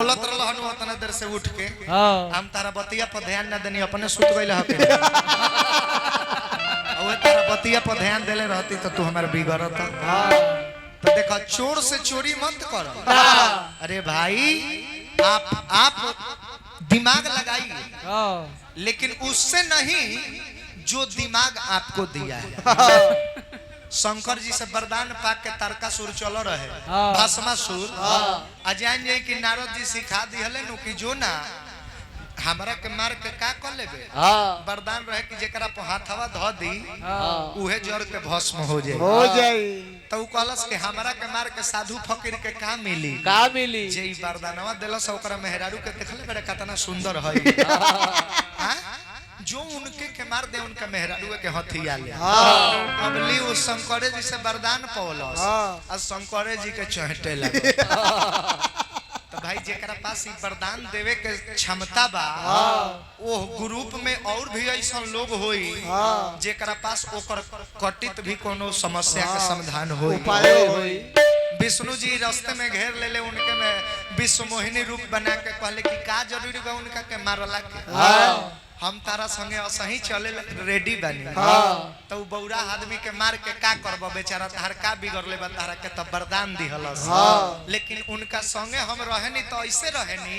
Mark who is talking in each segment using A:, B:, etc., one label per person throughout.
A: बोलत रहल उतना देर से उठ के हम तारा बतिया पर ध्यान न देनी अपने सुत गइल हके ओए तारा बतिया पर ध्यान देले रहती तो तू हमार बिगड़त। तो देखा चोर से चोरी मत कर। अरे भाई आप दिमाग लगाइए लेकिन उससे नहीं जो दिमाग आपको दिया है। शंकर जी से वरदान पाक के तारकासुर चलो रहे भस्मासुर अजान जाए कि नारद जी सिखा दिहले नु कि जो ना हमरा के मार के का कर लेबे वरदान रहे कि जेकरा पे हाथवा ध दी उहे जड़ के भस्म हो जाई। तो कहलस कि हमरा के मार के साधु फकीर के का मिली जे ई वरदानवा देलस ओकरा मेहरारू के देखले बड़े कितना सुंदर हई। हां जो उनके के मार दे उनका मेहरारू के हथिया ले अबली उस शंकरे जी से वरदान पौलस और शंकरे जी के चहटे लगे। तो भाई जेकरा पास ई वरदान देवे के क्षमता बा ओ ग्रुप में और भी ऐसा लोग होई जेकरा पास ओकर कटित भी कोनो समस्या के समाधान होई उपाय होई। विष्णु जी रास्ते में घेर लेले उनके में विश्व मोहिनी रूप बना के कहले कि का जरूरी बा उनका के मारला के हम तारा संगे असही चले रेडी बनी। तो बौरा आदमी के मार के का करबो बेचारा तार का बिगड़ले बा तारा के तो वरदान दिहलस लेकिन उनका संगे हम रहनी तो ऐसे रहनी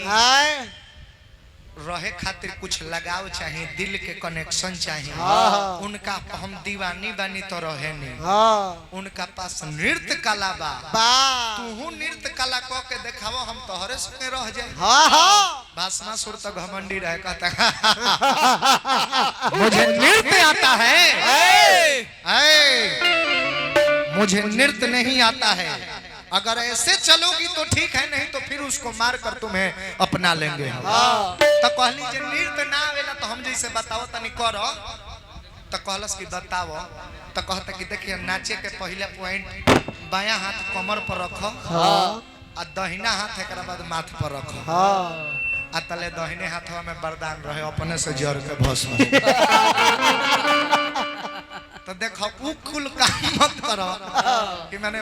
A: रहे खातिर कुछ लगाव चाहिए दिल के कनेक्शन चाहिए। उनका हम दीवानी बनी तो रहे नहीं उनका पास नृत्य कला बा तू नृत्य कला को के देखावो हम तोहरे संगे रह जाए। भस्मासुर तो घमंडी रहे कहता मुझे नृत्य आता है मुझे नृत्य नहीं आता है। अगर ऐसे चलोगी तो ठीक है नहीं तो फिर उसको मार कर तुम्हें अपना लेंगे। तो कहली जे नृत्य ना आवेला तो हम जैसे बताओ तनी करो। तो कहलस कि बताओ। तो कहता कि देखिए नाचे के पहले पॉइंट बायां हाथ कमर पर रखो और दाहिना हाथ एकरा बाद माथ पर रखो आ तले दाहिने हाथवा में वरदान रहे अपने से जड़ के भस्म। तो देखो उ कुल काम मत करो कि मैंने